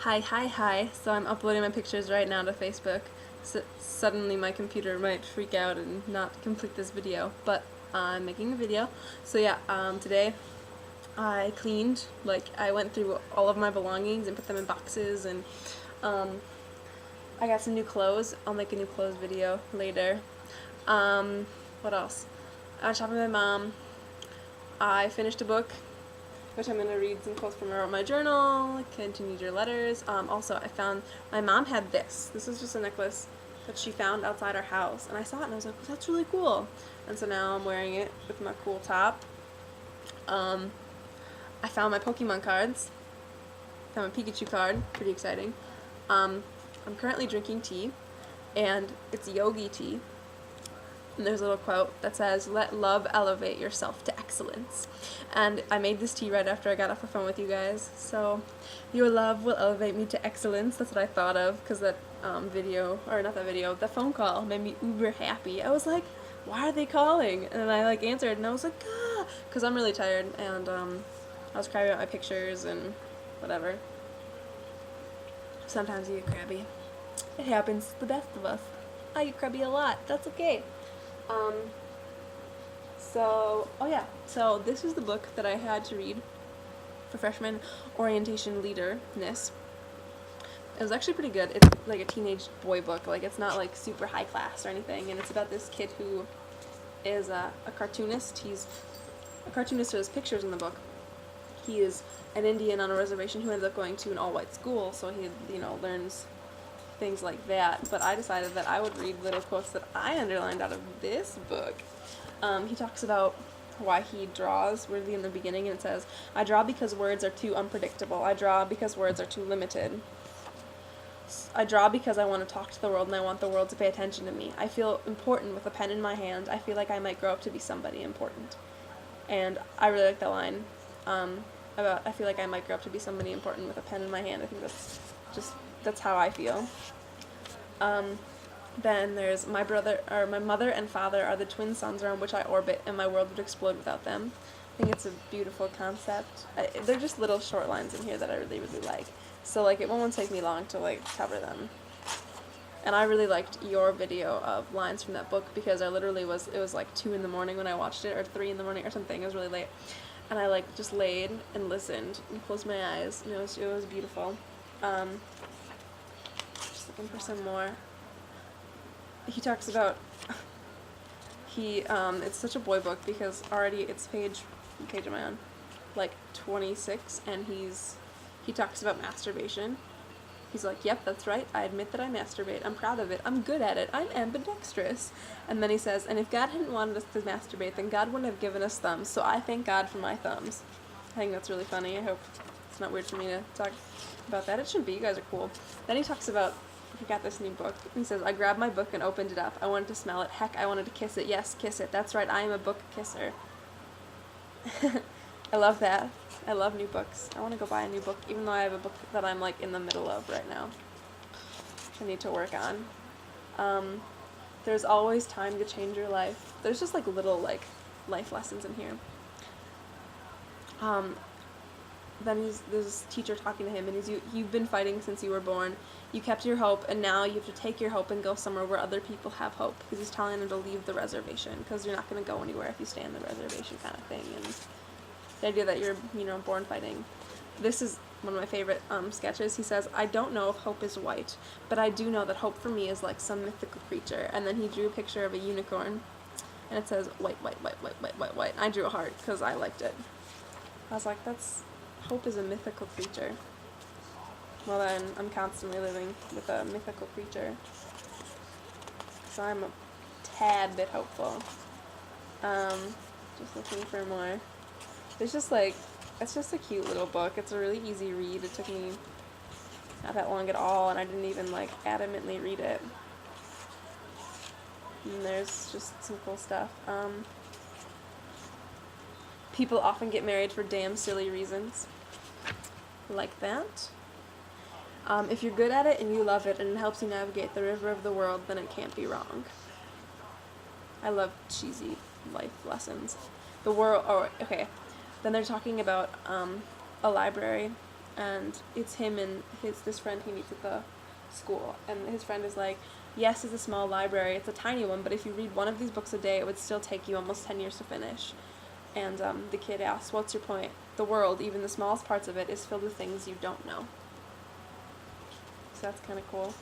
Hi. So I'm uploading my pictures right now to Facebook. So suddenly my computer might freak out and not complete this video, but I'm making a video. So yeah, today I cleaned, like I went through all of my belongings and put them in boxes, and um, I got some new clothes. I'll make a new clothes video later. What else? I went shopping with my mom. I finished a book, which I'm going to read some quotes from my journal, continued your letters. Also, I found, my mom had this. This is just a necklace that she found outside our house. And I saw it and I was like, that's really cool. And so now I'm wearing it with my cool top. I found my Pokemon cards. Found my Pikachu card. Pretty exciting. I'm currently drinking tea, and it's yogi tea. And there's a little quote that says, "Let love elevate yourself to excellence." And I made this tea right after I got off the phone with you guys. So, your love will elevate me to excellence. That's what I thought of, because that that phone call made me uber happy. I was like, why are they calling? And I answered, and I was like, ah, because I'm really tired, and I was crying about my pictures and whatever. Sometimes you get crabby. It happens to the best of us. I get crabby a lot. That's okay. Um, so this is the book that I had to read for freshman orientation leaderness. It was actually pretty good. It's like a teenage boy book. Like, it's not like super high class or anything, and it's about this kid who is a cartoonist. He's a cartoonist who has pictures in the book. He is an Indian on a reservation who ends up going to an all-white school, so he, learns things like that. But I decided that I would read little quotes that I underlined out of this book. He talks about why he draws, really in the beginning, and it says, "I draw because words are too unpredictable. I draw because words are too limited. I draw because I want to talk to the world and I want the world to pay attention to me. I feel important with a pen in my hand. I feel like I might grow up to be somebody important." And I really like that line about I feel like I might grow up to be somebody important with a pen in my hand. I think that's how I feel. Then there's my mother and father are the twin suns around which I orbit, and my world would explode without them. I think it's a beautiful concept. They're just little short lines in here that I really, really like. So, it won't take me long to, cover them. And I really liked your video of lines from that book, because it was 2 in the morning when I watched it, or 3 in the morning or something. It was really late. And I, just laid and listened and closed my eyes, and it was beautiful. Just looking for some more. He talks about, it's such a boy book because already it's page am I on? 26, and he talks about masturbation. He's like, "Yep, that's right. I admit that I masturbate. I'm proud of it. I'm good at it. I'm ambidextrous." And then he says, "And if God hadn't wanted us to masturbate, then God wouldn't have given us thumbs. So I thank God for my thumbs." I think that's really funny. I hope it's not weird for me to talk about that. It shouldn't be. You guys are cool. Then he talks about, he got this new book. He says, "I grabbed my book and opened it up. I wanted to smell it. Heck, I wanted to kiss it. Yes, kiss it. That's right. I am a book kisser." I love that. I love new books. I want to go buy a new book, even though I have a book that I'm in the middle of right now, which I need to work on. There's always time to change your life. There's just little life lessons in here. Then there's this teacher talking to him, and you've been fighting since you were born. You kept your hope, and now you have to take your hope and go somewhere where other people have hope. Because he's telling him to leave the reservation, because you're not going to go anywhere if you stay on the reservation, kind of thing. And the idea that you're, born fighting. This is one of my favorite sketches. He says, "I don't know if hope is white, but I do know that hope for me is like some mythical creature." And then he drew a picture of a unicorn, and it says, "White, white, white, white, white, white, white." I drew a heart because I liked it. I was like, hope is a mythical creature. Well, then I'm constantly living with a mythical creature, so I'm a tad bit hopeful. Just looking for more. There's it's just a cute little book. It's a really easy read. It took me not that long at all, and I didn't even adamantly read it. And there's just some cool stuff. People often get married for damn silly reasons. Like that. If you're good at it and you love it and it helps you navigate the river of the world, then it can't be wrong. I love cheesy life lessons. Then they're talking about a library, and it's him and this friend he meets at the school, and his friend is like, yes, it's a small library, it's a tiny one, but if you read one of these books a day, it would still take you almost 10 years to finish. And the kid asks, what's your point? The world, even the smallest parts of it, is filled with things you don't know. So that's kind of cool.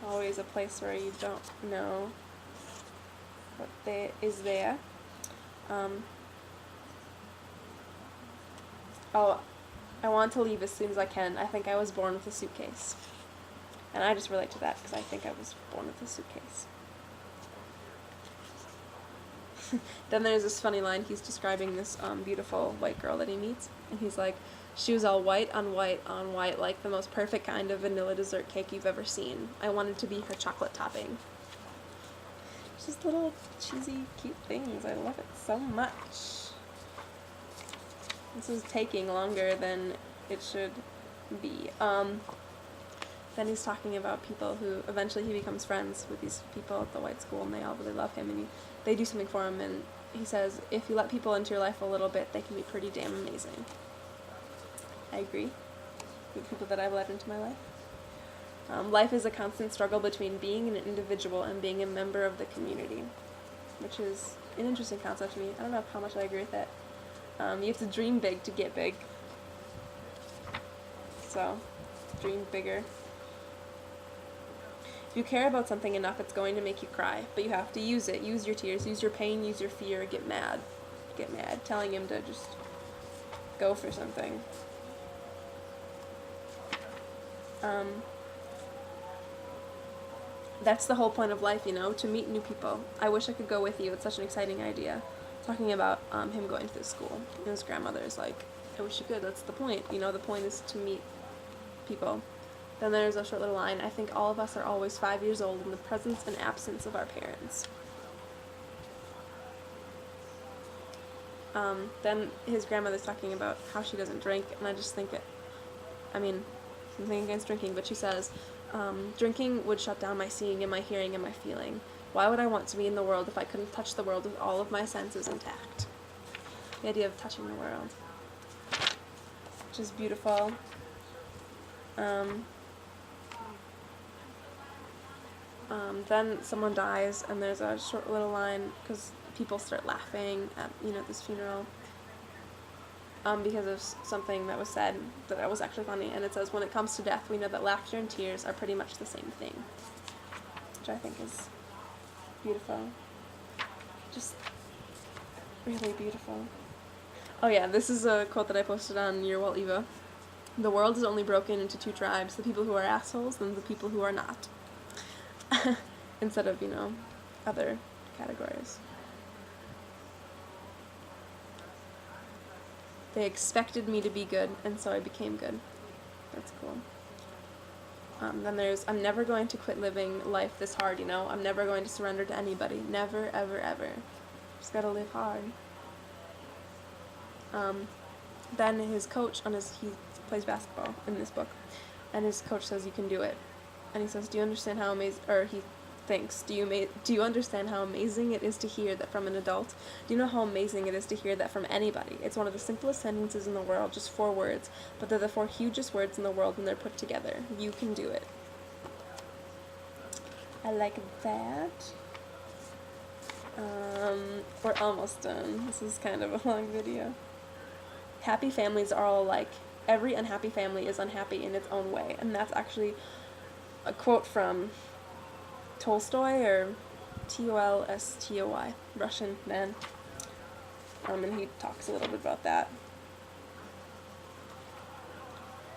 Always a place where you don't know what is there. Oh, I want to leave as soon as I can. I think I was born with a suitcase. And I just relate to that because I think I was born with a suitcase. Then there's this funny line. He's describing this beautiful white girl that he meets, and he's like, she was all white on white on white, like the most perfect kind of vanilla dessert cake you've ever seen. I wanted to be her chocolate topping. Just little cheesy, cute things. I love it so much. This is taking longer than it should be. Then he's talking about people who eventually he becomes friends with these people at the white school, and they all really love him, and they do something for him, and he says, if you let people into your life a little bit, they can be pretty damn amazing. I agree with people that I've let into my life. Life is a constant struggle between being an individual and being a member of the community, which is an interesting concept to me. I don't know how much I agree with it. You have to dream big to get big. So, dream bigger. If you care about something enough, it's going to make you cry, but you have to use it. Use your tears, use your pain, use your fear, get mad. Get mad. Telling him to just go for something. That's the whole point of life, you know, to meet new people. I wish I could go with you. It's such an exciting idea. Talking about him going to this school. And his grandmother is like, I wish you could. That's the point. You know, the point is to meet people. Then there's a short little line, I think all of us are always 5 years old in the presence and absence of our parents. Then his grandmother's talking about how she doesn't drink, and I just think something against drinking, but she says, drinking would shut down my seeing and my hearing and my feeling. Why would I want to be in the world if I couldn't touch the world with all of my senses intact? The idea of touching the world. Which is beautiful. Then someone dies, and there's a short little line, because people start laughing at, this funeral, because of something that was said that was actually funny, and it says, when it comes to death, we know that laughter and tears are pretty much the same thing, which I think is beautiful. Just really beautiful. Oh yeah, this is a quote that I posted on Your Walt Eva. The world is only broken into two tribes, the people who are assholes and the people who are not. Instead of, other categories. They expected me to be good, and so I became good. That's cool. Then there's, I'm never going to quit living life this hard, I'm never going to surrender to anybody. Never, ever, ever. Just gotta live hard. Then his coach, he plays basketball in this book, and his coach says, you can do it. And he says, do you understand how amazing, or he thinks, do you understand how amazing it is to hear that from an adult? Do you know how amazing it is to hear that from anybody? It's one of the simplest sentences in the world, just 4 words, but they're the 4 hugest words in the world when they're put together. You can do it. I like that. We're almost done. This is kind of a long video. Happy families are all alike. Every unhappy family is unhappy in its own way, and that's actually a quote from Tolstoy, or Tolstoy, Russian man, and he talks a little bit about that.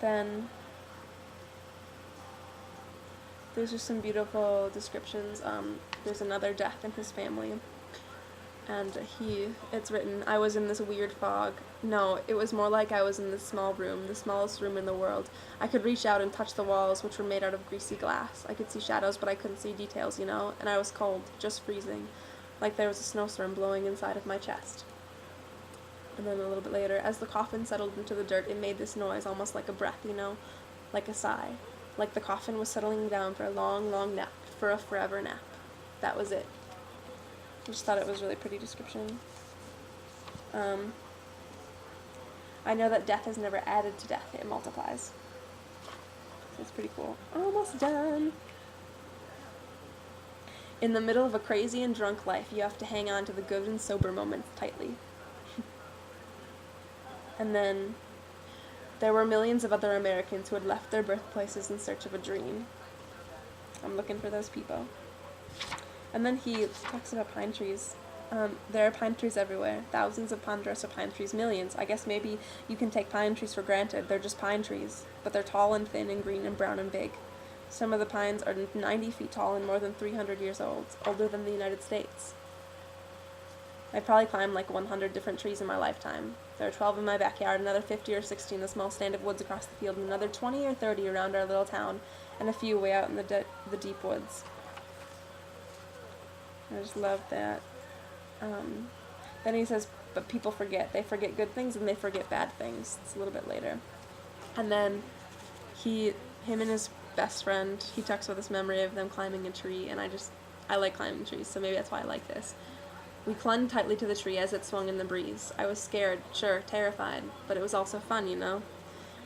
Then there's just some beautiful descriptions. There's another death in his family, and it's written, I was in this weird fog. No, it was more like I was in this small room, the smallest room in the world. I could reach out and touch the walls, which were made out of greasy glass. I could see shadows, but I couldn't see details, and I was cold, just freezing, like there was a snowstorm blowing inside of my chest. And then a little bit later, as the coffin settled into the dirt, it made this noise, almost like a breath, like a sigh. Like the coffin was settling down for a long, long nap, for a forever nap. That was it. I just thought it was a really pretty description. I know that death is never added to death, it multiplies. So it's pretty cool. Almost done. In the middle of a crazy and drunk life, you have to hang on to the good and sober moments tightly. And then, there were millions of other Americans who had left their birthplaces in search of a dream. I'm looking for those people. And then he talks about pine trees. There are pine trees everywhere. Thousands of ponderosa pine trees, millions. I guess maybe you can take pine trees for granted. They're just pine trees. But they're tall and thin and green and brown and big. Some of the pines are 90 feet tall and more than 300 years old, older than the United States. I probably climbed like 100 different trees in my lifetime. There are 12 in my backyard, another 50 or 60 in a small stand of woods across the field, and another 20 or 30 around our little town, and a few way out in the deep woods. I just love that. Then he says, but people forget. They forget good things and they forget bad things. It's a little bit later. And then him and his best friend, he talks about this memory of them climbing a tree, and I like climbing trees, so maybe that's why I like this. We clung tightly to the tree as it swung in the breeze. I was scared, sure, terrified, but it was also fun, you know?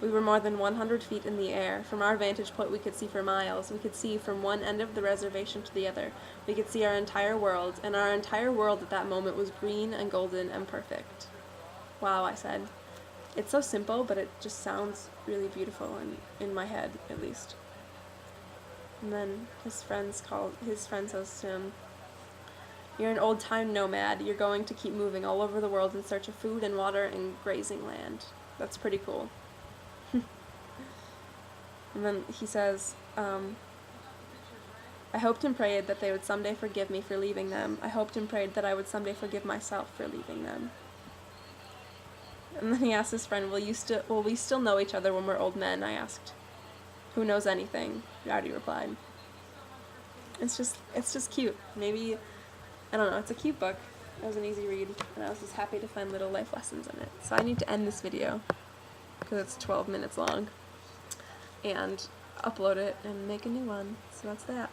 We were more than 100 feet in the air. From our vantage point, we could see for miles. We could see from one end of the reservation to the other. We could see our entire world, and our entire world at that moment was green and golden and perfect. Wow, I said. It's so simple, but it just sounds really beautiful in my head, at least. And then his friend says to him, "You're an old-time nomad. You're going to keep moving all over the world in search of food and water and grazing land." That's pretty cool. And then he says, I hoped and prayed that they would someday forgive me for leaving them. I hoped and prayed that I would someday forgive myself for leaving them. And then he asked his friend, will we still know each other when we're old men? I asked. Who knows anything? Rowdy replied. It's just cute. Maybe, I don't know, it's a cute book. It was an easy read, and I was just happy to find little life lessons in it. So I need to end this video, because it's 12 minutes long, and upload it and make a new one. So that's that.